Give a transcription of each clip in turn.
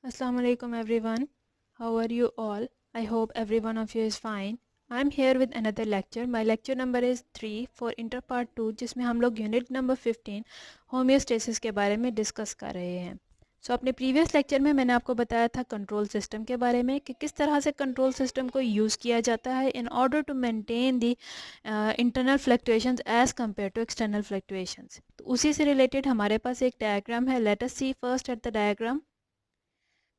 Assalamu alaikum everyone. How are you all? I hope every one of you is fine. I'm here with another lecture. My lecture number is 3 for Inter Part 2 जिसमें हम लोग unit number 15 homeostasis के बारे में discuss कर रहे हैं। अपने प्रीवियस लेक्चर में मैंने आपको बताया था कंट्रोल सिस्टम के बारे में कि किस तरह से कंट्रोल सिस्टम को यूज़ किया जाता है in order to maintain the internal fluctuations as compare to external fluctuations. तो उसी से रिलेटेड हमारे पास एक डायग्राम है। Let us see first at the diagram.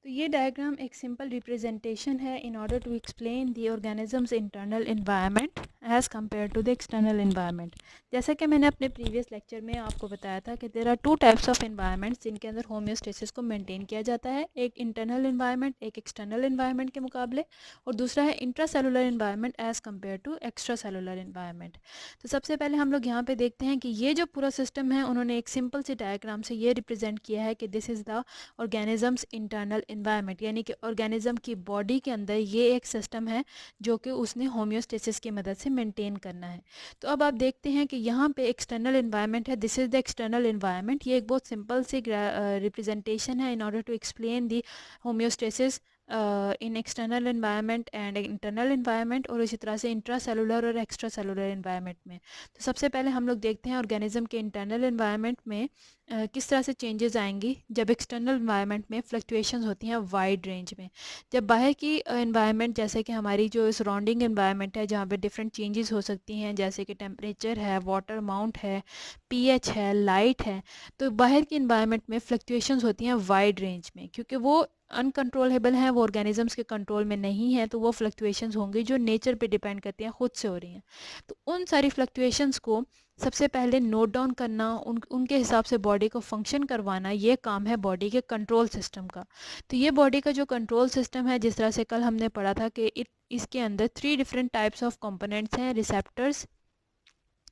तो ये डायग्राम एक सिंपल रिप्रेजेंटेशन है in order to explain the organisms internal environment as compare to the external environment. जैसा कि मैंने अपने प्रीवियस लेक्चर में आपको बताया था कि there are two types of environments जिनके अंदर होम्योस्टेसिस को मेंटेन किया जाता है। एक इंटरनल एनवायरनमेंट एक एक्सटर्नल एनवायरनमेंट के मुकाबले, और दूसरा है intra cellular environment as compare to extra cellular environment. तो सबसे पहले हम लोग यहाँ पे देखते हैं कि ये जो पूरा सिस्टम है उन्होंने एक सिंपल सी डायग्राम से ये रिप्रेजेंट किया है कि this is the organisms internal environment, यानी कि ऑर्गेनिज्म की बॉडी के अंदर ये एक सिस्टम है जो कि उसने होम्योस्टेसिस की मदद से मेंटेन करना है। तो अब आप देखते हैं कि यहाँ पे एक्सटर्नल एनवायरनमेंट है, this is the external environment. ये एक बहुत सिंपल सी रिप्रेजेंटेशन है in order to explain the homeostasis in external environment and internal environment, और इसी तरह से इंट्रा सेलुलर और एक्स्ट्रा सेलुलर एनवायरनमेंट में। तो सबसे पहले हम लोग देखते हैं ऑर्गेनिज्म के इंटरनल एनवायरनमेंट में किस तरह से चेंजेस आएंगी जब एक्सटर्नल एनवायरनमेंट में फ्लक्चुएशंस होती हैं वाइड रेंज में। जब बाहर की एनवायरनमेंट जैसे कि हमारी जो सराउंडिंग एनवायरनमेंट है जहाँ पे डिफरेंट चेंजेस हो सकती हैं, जैसे कि टेम्परेचर है, वाटर अमाउंट है, पीएच है, लाइट है, तो बाहर की एनवायरनमेंट में फ्लक्चुएशंस होती हैं वाइड रेंज में, क्योंकि वो अनकंट्रोलेबल हैं, वो ऑर्गेनिजम्स के कंट्रोल में नहीं है। तो वो फ्लक्चुएशंस होंगी जो नेचर पे डिपेंड करती हैं, खुद से हो रही हैं। तो उन सारी फ्लक्चुएशंस को सबसे पहले नोट डाउन करना, उनके हिसाब से बॉडी को फंक्शन करवाना, ये काम है बॉडी के कंट्रोल सिस्टम का। तो ये बॉडी का जो कंट्रोल सिस्टम है, जिस तरह से कल हमने पढ़ा था कि इसके अंदर 3 डिफरेंट टाइप्स ऑफ कंपोनेंट्स हैं, रिसेप्टर्स,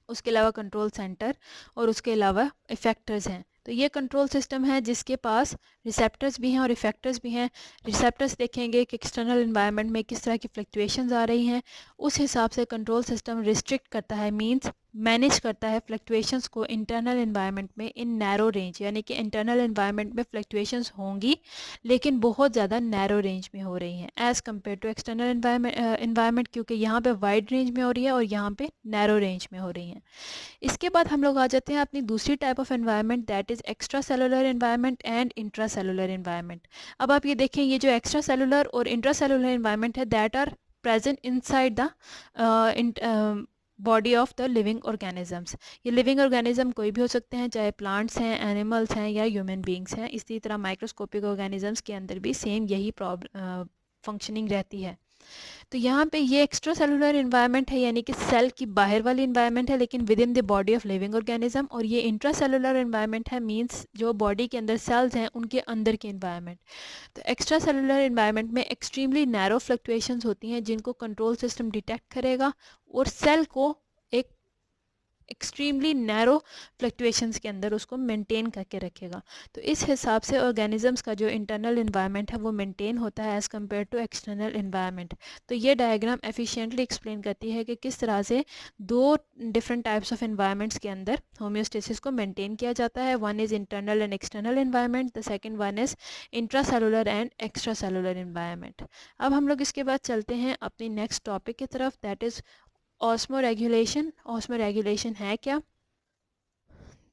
उसके अलावा कंट्रोल सेंटर, और उसके अलावा इफेक्टर्स हैं। तो ये कंट्रोल सिस्टम है जिसके पास रिसेप्टर्स भी हैं और इफेक्टर्स भी हैं। रिसेप्टर्स देखेंगे कि एक्सटर्नल एनवायरनमेंट में किस तरह की फ्लक्चुएशंस आ रही हैं, उस हिसाब से कंट्रोल सिस्टम रिस्ट्रिक्ट करता है, मींस मैनेज करता है फ्लक्चुएशंस को इंटरनल एनवायरनमेंट में इन नैरो रेंज, यानी कि इंटरनल एनवायरनमेंट में फ्लक्चुएशंस होंगी लेकिन बहुत ज़्यादा नैरो रेंज में हो रही हैं as compare to external environment, क्योंकि यहाँ पे वाइड रेंज में हो रही है और यहाँ पे नैरो रेंज में हो रही हैं। इसके बाद हम लोग आ जाते हैं अपनी दूसरी type of environment, that is extra cellular environment and intra cellular environment. अब आप ये देखें, ये जो एक्स्ट्रा सेलुलर और इंट्रा सेलुलर एनवायरनमेंट है that are present inside the body of the living organisms. ये लिविंग ऑर्गेनिज्म कोई भी हो सकते हैं, चाहे प्लांट्स हैं, एनिमल्स हैं या ह्यूमन बींग्स हैं। इसी तरह माइक्रोस्कोपिक ऑर्गेनिजम्स के अंदर भी सेम यही फंक्शनिंग रहती है। तो यहाँ पे ये एक्स्ट्रा सेलुलर इन्वायरमेंट है, यानी कि सेल की बाहर वाली इन्वायरमेंट है लेकिन with in the body of living organism, और ये इंट्रा सेलुलर इन्वायरमेंट है, मींस जो बॉडी के अंदर सेल्स हैं उनके अंदर की इन्वायरमेंट। तो एक्स्ट्रा सेलुलर इन्वायरमेंट में एक्सट्रीमली नैरो फ्लक्चुएशंस होती हैं जिनको कंट्रोल सिस्टम डिटेक्ट करेगा और सेल को एक एक्सट्रीमली नैरो फ्लक्चुएशंस के अंदर उसको मेंटेन करके रखेगा। तो इस हिसाब से ऑर्गेनिजम्स का जो इंटरनल एनवायरनमेंट है वो मेंटेन होता है as compare to external environment. तो ये डायग्राम एफिशिएंटली एक्सप्लेन करती है कि किस तरह से दो डिफरेंट टाइप्स ऑफ एनवायरनमेंट्स के अंदर होम्योस्टेसिस को मेंटेन किया जाता है। One is internal and external environment, the second one is intra cellular and extra cellular environment. अब हम लोग इसके बाद चलते हैं अपनी नेक्स्ट टॉपिक की तरफ, that is osmo regulation. Osmo regulation है क्या?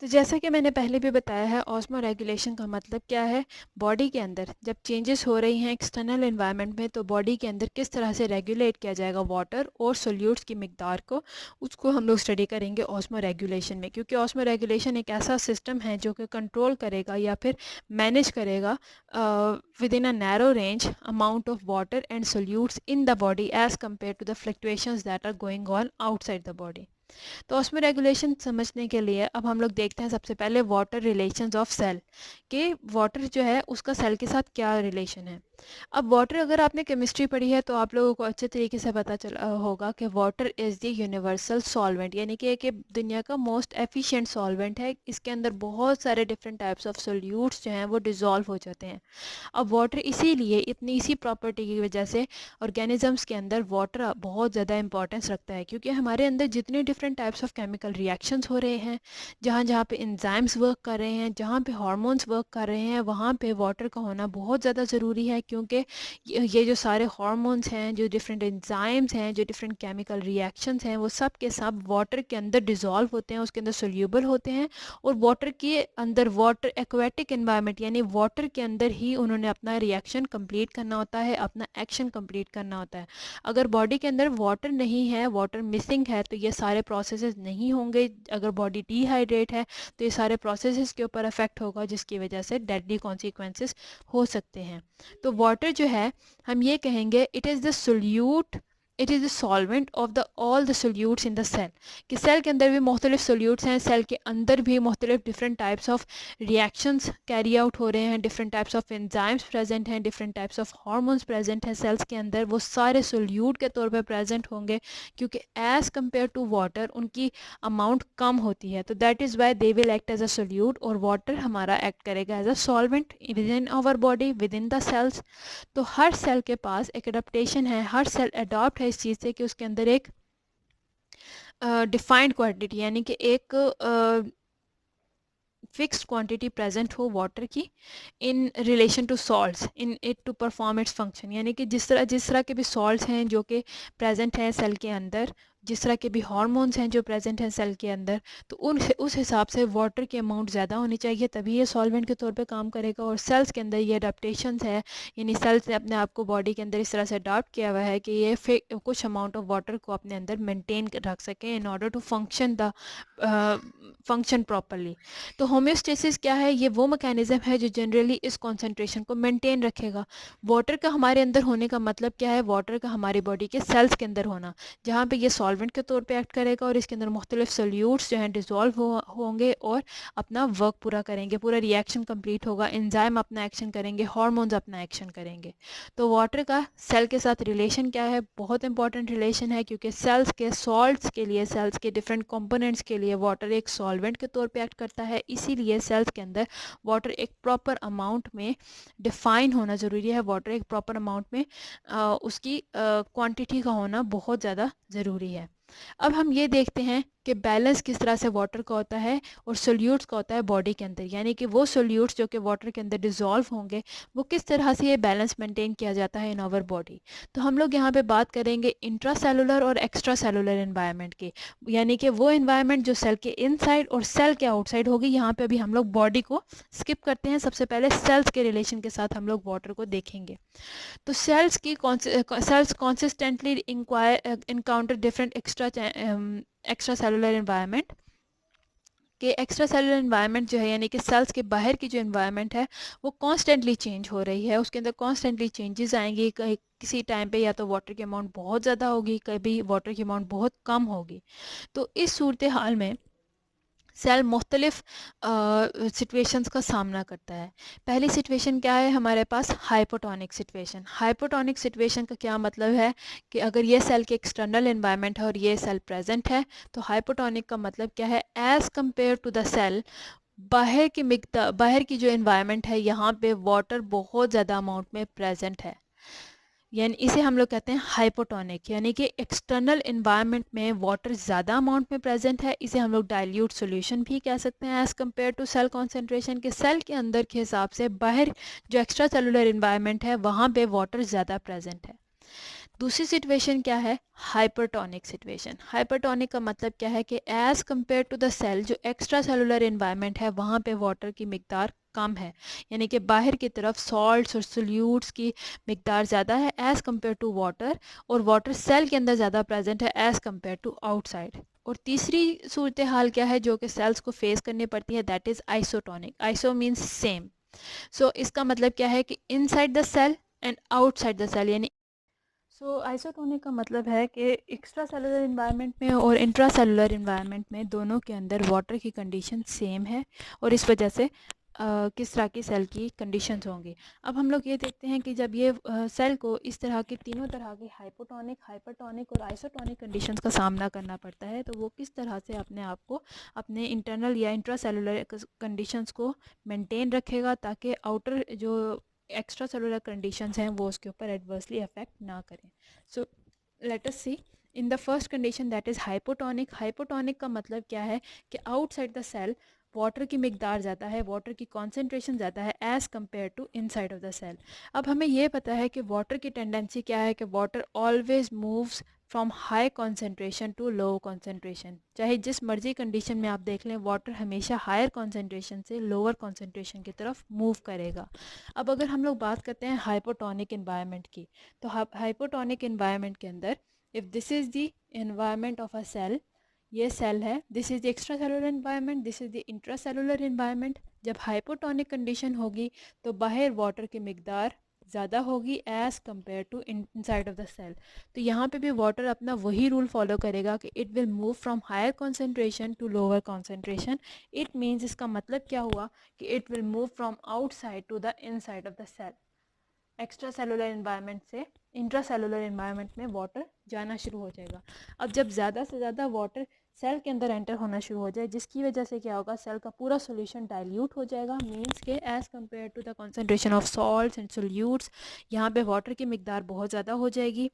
तो जैसा कि मैंने पहले भी बताया है, ऑस्मो रेगुलेशन का मतलब क्या है। बॉडी के अंदर जब चेंजेस हो रही हैं एक्सटर्नल एनवायरनमेंट में, तो बॉडी के अंदर किस तरह से रेगुलेट किया जाएगा वाटर और सोल्यूट्स की मिकदार को, उसको हम लोग स्टडी करेंगे ऑस्मो रेगुलेशन में। क्योंकि ऑस्मो रेगुलेशन एक ऐसा सिस्टम है जो कि कंट्रोल करेगा या फिर मैनेज करेगा within a narrow range amount of water and solutes in the body as compare to the fluctuations that are going on outside the body. तो ऑस्मो रेगुलेशन समझने के लिए अब हम लोग देखते हैं सबसे पहले वाटर रिलेशंस ऑफ सेल, कि वाटर जो है उसका सेल के साथ क्या रिलेशन है। अब वाटर, अगर आपने केमिस्ट्री पढ़ी है तो आप लोगों को अच्छे तरीके से पता चला होगा कि water is the universal solvent, यानी कि एक दुनिया का मोस्ट एफिशिएंट सॉल्वेंट है। इसके अंदर बहुत सारे डिफरेंट टाइप्स ऑफ सोल्यूट्स जो हैं वो डिज़ोल्व हो जाते हैं। अब वाटर इसीलिए इतनी इसी प्रॉपर्टी की वजह से ऑर्गेनिजम्स के अंदर वाटर बहुत ज़्यादा इंपॉर्टेंस रखता है, क्योंकि हमारे अंदर जितने different types of chemical reactions हो रहे हैं, जहाँ जहाँ पे एंजाइम्स वर्क कर रहे हैं, जहाँ पे हार्मोन्स वर्क कर रहे हैं, वहाँ पे वाटर का होना बहुत ज़्यादा ज़रूरी है। क्योंकि ये जो सारे हार्मोन्स हैं, जो डिफरेंट एंजाइम्स हैं, जो डिफरेंट केमिकल रिएक्शंस हैं, वो सब के सब वाटर के अंदर डिज़ोल्व होते हैं, उसके अंदर सोल्यूबल होते हैं। और वाटर के अंदर, वाटर एक्वेटिक एनवायरनमेंट यानी वाटर के अंदर ही उन्होंने अपना रिएक्शन कंप्लीट करना होता है, अपना एक्शन कंप्लीट करना होता है। अगर बॉडी के अंदर वाटर नहीं है, वाटर मिसिंग है, तो ये सारे प्रोसेसेस नहीं होंगे। अगर बॉडी डिहाइड्रेट है तो ये सारे प्रोसेसेस के ऊपर अफेक्ट होगा, जिसकी वजह से डेडली कॉन्सिक्वेंसेस हो सकते हैं। तो वाटर जो है, हम ये कहेंगे it is the solute, it is the solvent of the all the solutes in the cell. कि सेल के अंदर भी मुख्तलिफ सोल्यूट्स हैं, सेल के अंदर भी मुख्तलिफ different types of reactions carry out हो रहे हैं, different types of enzymes present हैं, different types of hormones present हैं सेल्स के अंदर। वो सारे सोल्यूट के तौर पर प्रेजेंट होंगे, क्योंकि एज़ कम्पेयर टू वाटर उनकी अमाउंट कम होती है। तो that is why they will act as a solute, और वाटर हमारा एक्ट करेगा as a solvent within our body, within the cells. तो हर सेल के पास एक अडेप्टेशन है, हर सेल अडॉप्ट है इस चीज़ से कि उसके अंदर एक डिफाइंड क्वांटिटी यानी कि एक फिक्स्ड क्वांटिटी प्रेजेंट हो वाटर की in relation to salts in it to perform its function. यानी कि जिस तरह के भी सॉल्ट्स हैं जो कि प्रेजेंट हैं सेल के अंदर, जिस तरह के भी हार्मोन्स हैं जो प्रेजेंट हैं सेल के अंदर, तो उस हिसाब से वाटर की अमाउंट ज़्यादा होनी चाहिए, तभी ये सॉल्वेंट के तौर पे काम करेगा। और सेल्स के अंदर ये अडेप्टेशंस है, यानी सेल्स ने अपने आप को बॉडी के अंदर इस तरह से अडॉप्ट किया हुआ है कि ये कुछ अमाउंट ऑफ वाटर को अपने अंदर मेंटेन रख सकें in order to function properly. तो होम्योस्टेसिस क्या है? ये वो मैकेनिज्म है जो जनरली इस कॉन्सेंट्रेशन को मेंटेन रखेगा। वाटर का हमारे अंदर होने का मतलब क्या है? वाटर का हमारी बॉडी के सेल्स के अंदर होना, जहाँ पे ये सॉल्वेंट के तौर पे एक्ट करेगा और इसके अंदर मुख्तलिफ सोल्यूट्स जो हैं डिज़ोल्व होंगे और अपना वर्क पूरा करेंगे, पूरा रिएक्शन कंप्लीट होगा, एंजाइम अपना एक्शन करेंगे, हार्मोन्स अपना एक्शन करेंगे। तो वाटर का सेल के साथ रिलेशन क्या है? बहुत इंपॉर्टेंट रिलेशन है, क्योंकि सेल्स के सॉल्ट्स के लिए, सेल्स के डिफरेंट कंपोनेंट्स के लिए वाटर एक सॉल्वेंट के तौर पे एक्ट करता है। इसीलिए सेल्स के अंदर वाटर एक प्रॉपर अमाउंट में डिफाइन होना ज़रूरी है, वाटर एक प्रॉपर अमाउंट में उसकी क्वांटिटी का होना बहुत ज़्यादा ज़रूरी है। अब हम ये देखते हैं कि बैलेंस किस तरह से वाटर का होता है और सोल्यूट्स का होता है बॉडी के अंदर, यानी कि वो सोल्यूट्स जो कि वाटर के अंदर डिज़ोल्व होंगे, वो किस तरह से ये बैलेंस मेंटेन किया जाता है इन आवर बॉडी। तो हम लोग यहाँ पे बात करेंगे इंट्रा सेलुलर और एक्स्ट्रा सेलुलर एनवायरनमेंट की, यानी कि वो एनवायरनमेंट जो सेल के इनसाइड और सेल के आउटसाइड होगी। यहाँ पे अभी हम लोग बॉडी को स्किप करते हैं, सबसे पहले सेल्स के रिलेशन के साथ हम लोग वाटर को देखेंगे। तो cells consistently encounter different extra cellular environment कि एक्स्ट्रा सेलुलर एनवायरनमेंट जो है, यानी कि सेल्स के बाहर की जो एनवायरनमेंट है वो कॉन्स्टेंटली चेंज हो रही है, उसके अंदर कॉन्स्टेंटली चेंजेस आएंगी। किसी टाइम पे या तो वाटर की अमाउंट बहुत ज़्यादा होगी, कभी वाटर की अमाउंट बहुत कम होगी। तो इस सूरत हाल में सेल मुख्तलिफ सिचुएशंस का सामना करता है। पहली सिचुएशन क्या है हमारे पास? Hypotonic situation. हाइपोटोनिक सिचुएशन का क्या मतलब है कि अगर ये सेल के एक्सटर्नल एनवायरनमेंट है और ये सेल प्रेजेंट है, तो हाइपोटोनिक का मतलब क्या है? As compare to the cell, बाहर की जो एनवायरनमेंट है यहाँ पे वाटर बहुत ज़्यादा अमाउंट में प्रेजेंट है, यानी इसे हम लोग कहते हैं हाइपोटोनिक, यानी कि एक्सटर्नल एनवायरनमेंट में वाटर ज़्यादा अमाउंट में प्रेजेंट है। इसे हम लोग डाइल्यूट सॉल्यूशन भी कह सकते हैं as compare to cell concentration के। सेल के अंदर के हिसाब से बाहर जो एक्स्ट्रा सेलुलर एनवायरनमेंट है वहाँ पे वाटर ज़्यादा प्रेजेंट है। दूसरी सिचुएशन क्या है? Hypertonic situation. हाइपरटोनिक का मतलब क्या है कि as compare to the cell, जो एक्स्ट्रा सेलुलर एनवायरनमेंट है वहाँ पे वाटर की मिकदार कम है, यानी कि बाहर की तरफ सॉल्ट्स और सोल्यूट्स की मिकदार ज़्यादा है एज़ कम्पेयर टू वाटर, और वाटर सेल के अंदर ज़्यादा प्रेजेंट है एज़ कम्पेयर टू आउटसाइड। और तीसरी सूरत हाल क्या है जो कि सेल्स को फेस करनी पड़ती है? That is isotonic. Iso means same. So इसका मतलब क्या है कि inside the cell and outside the cell, यानी आइसोटोनिक का मतलब है कि एक्स्ट्रा सेलुलर इन्वायरमेंट में और इंट्रा सेलुलर इन्वायरमेंट में दोनों के अंदर वाटर की कंडीशन सेम है, और इस वजह से किस तरह की सेल की कंडीशंस होंगी। अब हम लोग ये देखते हैं कि जब ये सेल को इस तरह की तीनों तरह की हाइपोटोनिक, हाइपरटोनिक और आइसोटोनिक कंडीशंस का सामना करना पड़ता है, तो वो किस तरह से अपने आप को अपने इंटरनल या इंट्रासेलुलर कंडीशंस को मेंटेन रखेगा ताकि आउटर जो एक्स्ट्रा सेलुलर कंडीशंस हैं वो उसके ऊपर एडवर्सली अफेक्ट ना करें। So let us see in the first condition that is hypotonic. Hypotonic का मतलब क्या है कि आउटसाइड द सेल वाटर की मिकदार ज़्यादा है, वाटर की कॉन्सेंट्रेशन ज़्यादा है as compare to inside of the cell. अब हमें ये पता है कि वाटर की टेंडेंसी क्या है कि water always moves from high concentration to low concentration. चाहे जिस मर्जी कंडीशन में आप देख लें, वाटर हमेशा हायर कॉन्सेंट्रेशन से लोअर कॉन्सेंट्रेशन की तरफ मूव करेगा। अब अगर हम लोग बात करते हैं हाइपोटोनिक इन्वायरमेंट की, तो हाइपोटोनिक इन्वायरमेंट के अंदर if this is the environment of a cell, ये सेल है, this is the extra cellular environment, this is the intra cellular environment. जब हाइपोटोनिक कंडीशन होगी तो बाहर वाटर की मिकदार ज़्यादा होगी as compare to inside of the cell. तो यहाँ पे भी वाटर अपना वही रूल फॉलो करेगा कि it will move from higher concentration to lower concentration. It means, इसका मतलब क्या हुआ कि it will move from outside to the inside of the cell. Extra cellular environment से इंट्रा सेलुलर इन्वायरमेंट में वाटर जाना शुरू हो जाएगा। अब जब ज़्यादा से ज़्यादा वाटर सेल के अंदर एंटर होना शुरू हो जाए, जिसकी वजह से क्या होगा, सेल का पूरा सोल्यूशन डाइल्यूट हो जाएगा। मीन्स के as compare to the concentration of salts and solutes, यहाँ पे वाटर की मिकदार बहुत ज़्यादा हो जाएगी।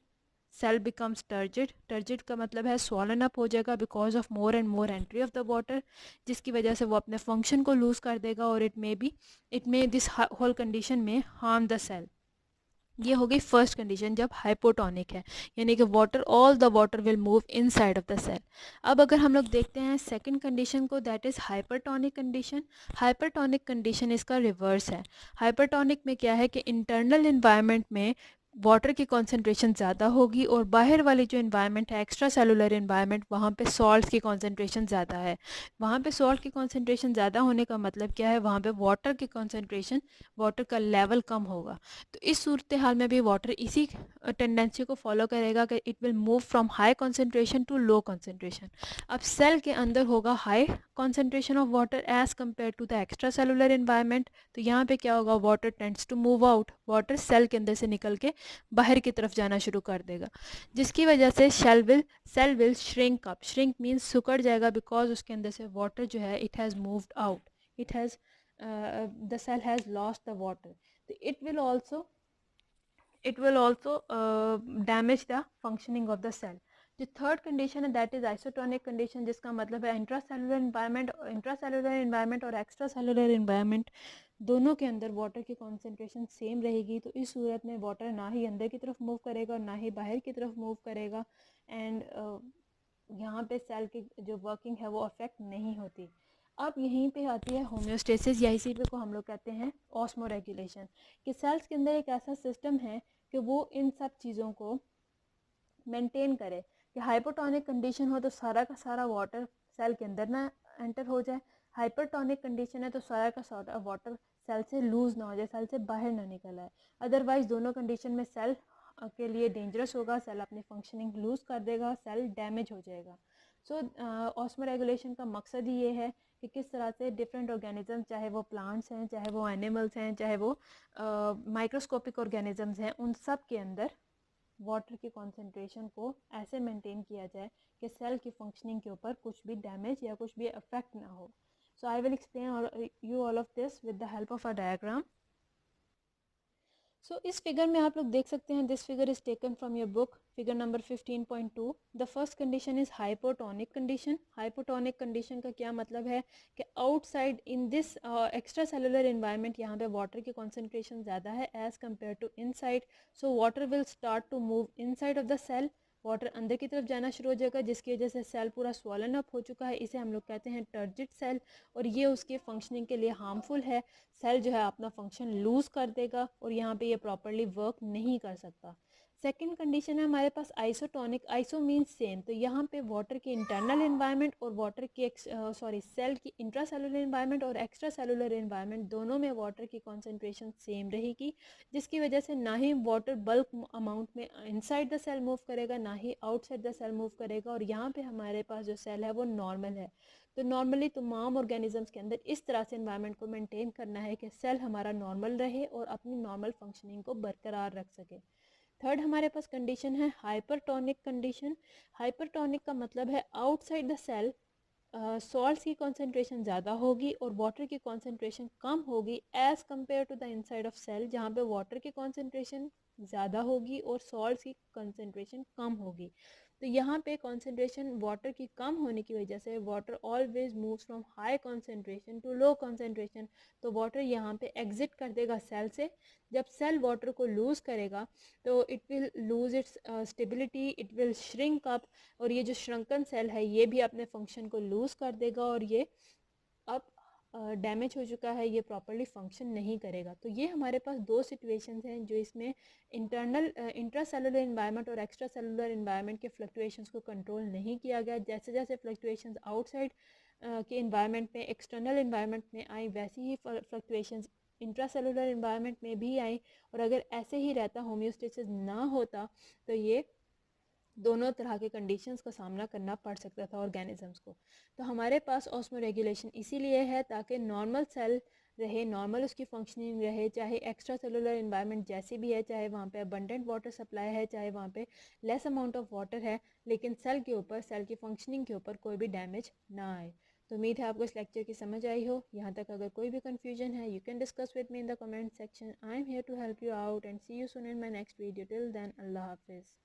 Cell becomes turgid. टर्जिड का मतलब है स्वॉलन अप हो जाएगा because of more and more entry of the water, जिसकी वजह से वो अपने फंक्शन को लूज़ कर देगा और it may this whole condition में हार्म द सेल। ये हो गई फर्स्ट कंडीशन जब हाइपोटोनिक है, यानी कि water, all the water will move inside of the cell. अब अगर हम लोग देखते हैं सेकंड कंडीशन को, that is hypertonic condition. Hypertonic condition इसका रिवर्स है। हाइपरटोनिक में क्या है कि इंटरनल इन्वायरमेंट में वाटर की कॉन्सेंट्रेशन ज़्यादा होगी और बाहर वाली जो इन्वायरमेंट है, एक्स्ट्रा सेलुलर इन्वायरमेंट, वहाँ पे सॉल्ट की कॉन्सेंट्रेशन ज़्यादा है। वहाँ पे सॉल्ट की कॉन्सेंट्रेशन ज़्यादा होने का मतलब क्या है, वहाँ पे वाटर की कॉन्सेंट्रेशन, वाटर का लेवल कम होगा। तो इस सूरत हाल में भी वाटर इसी टेंडेंसी को फॉलो करेगा कि it will move from high concentration to low concentration. अब सेल के अंदर होगा high concentration of water as compare to the extra cellular environment, तो यहाँ पे क्या होगा, water tends to move out, water cell के अंदर से निकल के बाहर की तरफ जाना शुरू कर देगा, जिसकी वजह से cell will shrink up. Shrink means सिकुड़ जाएगा, बिकॉज उसके अंदर से वाटर जो है it has moved out, it has the cell has lost the water. it will also damage the functioning of the cell. जो थर्ड कंडीशन है that is isotonic condition, जिसका मतलब है इंट्रासेलुलर इन्वायरमेंट और एक्स्ट्रा सेलुलर इन्वायरमेंट दोनों के अंदर water की कॉन्सेंट्रेशन सेम रहेगी। तो इस सूरत में वाटर ना ही अंदर की तरफ मूव करेगा और ना ही बाहर की तरफ मूव करेगा, एंड यहाँ पे सेल की जो वर्किंग है वो अफेक्ट नहीं होती। अब यहीं पे आती है होम्योस्टेसिस, या इसी पे को हम लोग कहते हैं ऑस्मो रेगुलेशन, कि सेल्स के अंदर एक ऐसा सिस्टम है कि वो इन सब चीज़ों को मेंटेन करे कि हाइपोटोनिक कंडीशन हो तो सारा का सारा वाटर सेल के अंदर ना एंटर हो जाए, हाइपरटोनिक कंडीशन है तो सारा का सारा वाटर सेल से लूज़ ना हो जाए, सेल से बाहर ना निकल आए। अदरवाइज दोनों कंडीशन में सेल के लिए डेंजरस होगा, सेल अपनी फंक्शनिंग लूज़ कर देगा, सेल डैमेज हो जाएगा। सो ऑस्मो रेगुलेशन का मकसद ही ये है कि किस तरह से डिफरेंट ऑर्गेनिज्म, चाहे वो प्लांट्स हैं, चाहे वो एनिमल्स हैं, चाहे वो माइक्रोस्कोपिक ऑर्गेनिजम्स हैं, उन सब के अंदर वाटर की कॉन्सेंट्रेशन को ऐसे मेंटेन किया जाए कि सेल की फंक्शनिंग के ऊपर कुछ भी डैमेज या कुछ भी अफेक्ट ना हो। So I will explain you all of this with the help of a diagram. So इस फिगर में आप लोग देख सकते हैं, this figure is taken from your book, figure number 15.2। The first condition is hypotonic condition. Hypotonic condition का क्या मतलब है कि outside in this extra cellular environment, यहाँ पे वाटर की कॉन्सेंट्रेशन ज़्यादा है as compare to inside, so water will start to move inside of the cell, water अंदर की तरफ जाना शुरू हो जाएगा, जिसकी वजह से सेल पूरा स्वॉलन अप हो चुका है, इसे हम लोग कहते हैं टर्जिड सेल, और ये उसके फंक्शनिंग के लिए हार्मफुल है। सेल जो है अपना फंक्शन लूज़ कर देगा और यहाँ पे ये प्रॉपरली वर्क नहीं कर सकता। सेकेंड कंडीशन है हमारे पास आइसोटोनिक, आइसो मीन्स सेम, तो यहाँ पे वाटर की इंटरनल एनवायरनमेंट और वाटर की सेल की इंट्रासेलुलर एनवायरनमेंट और एक्स्ट्रा सेलुलर एनवायरनमेंट दोनों में वाटर की कॉन्सेंट्रेशन सेम रहेगी, जिसकी वजह से ना ही वाटर बल्क अमाउंट में इनसाइड द सेल मूव करेगा ना ही आउटसाइड द सेल मूव करेगा। और यहाँ पे हमारे पास जो सेल है वो नॉर्मल है। तो नॉर्मली तमाम ऑर्गेनिजम्स के अंदर इस तरह से एनवायरनमेंट को मेंटेन करना है कि सेल हमारा नॉर्मल रहे और अपनी नॉर्मल फंक्शनिंग को बरकरार रख सके। थर्ड हमारे पास कंडीशन है हाइपरटोनिक कंडीशन। हाइपरटोनिक का मतलब है आउटसाइड द सेल सॉल्ट्स की कॉन्सेंट्रेशन ज़्यादा होगी और वाटर की कॉन्सेंट्रेशन कम होगी as compare to the inside of cell, जहाँ पे वाटर की कॉन्सेंट्रेशन ज़्यादा होगी और सॉल्ट्स की कॉन्सेंट्रेशन कम होगी। तो यहाँ पे कॉन्सेंट्रेशन वाटर की कम होने की वजह से water always moves from high concentration to low concentration. तो वाटर यहाँ पे एग्जिट कर देगा सेल से। जब सेल वाटर को लूज़ करेगा तो it will lose it's stability, it will shrink up, और ये जो श्रंकन सेल है ये भी अपने फंक्शन को लूज़ कर देगा और ये अब डैमेज हो चुका है, ये प्रॉपरली फंक्शन नहीं करेगा। तो ये हमारे पास दो सिचुएशंस हैं जो इसमें इंटरनल इंट्रासेलुलर एनवायरनमेंट और एक्स्ट्रा सेलुलर एनवायरनमेंट के फ्लक्चुएशंस को कंट्रोल नहीं किया गया। जैसे जैसे फ्लक्चुएशंस आउटसाइड के एनवायरनमेंट में, एक्सटर्नल एनवायरनमेंट में आई, वैसी ही फ्लक्चुएशंस इंट्रासेलुलर एनवायरनमेंट में भी आई। और अगर ऐसे ही रहता, होम्योस्टेसिस ना होता, तो ये दोनों तरह के कंडीशंस का सामना करना पड़ सकता था ऑर्गेनिजम्स को। तो हमारे पास ऑस्मो रेगुलेशन इसीलिए है ताकि नॉर्मल सेल रहे, नॉर्मल उसकी फंक्शनिंग रहे, चाहे एक्स्ट्रा सेलुलर एनवायरनमेंट जैसी भी है, चाहे वहाँ पे अबंडेंट वाटर सप्लाई है, चाहे वहाँ पे लेस अमाउंट ऑफ वाटर है, लेकिन सेल के ऊपर, सेल की फंक्शनिंग के ऊपर कोई भी डैमेज ना आए। तो उम्मीद है आपको इस लेक्चर की समझ आई हो। यहाँ तक अगर कोई भी कन्फ्यूजन है, you can discuss with me in the comment section. I am here to help you out and see you soon in my next video. Till then, अल्लाह हाफिज़।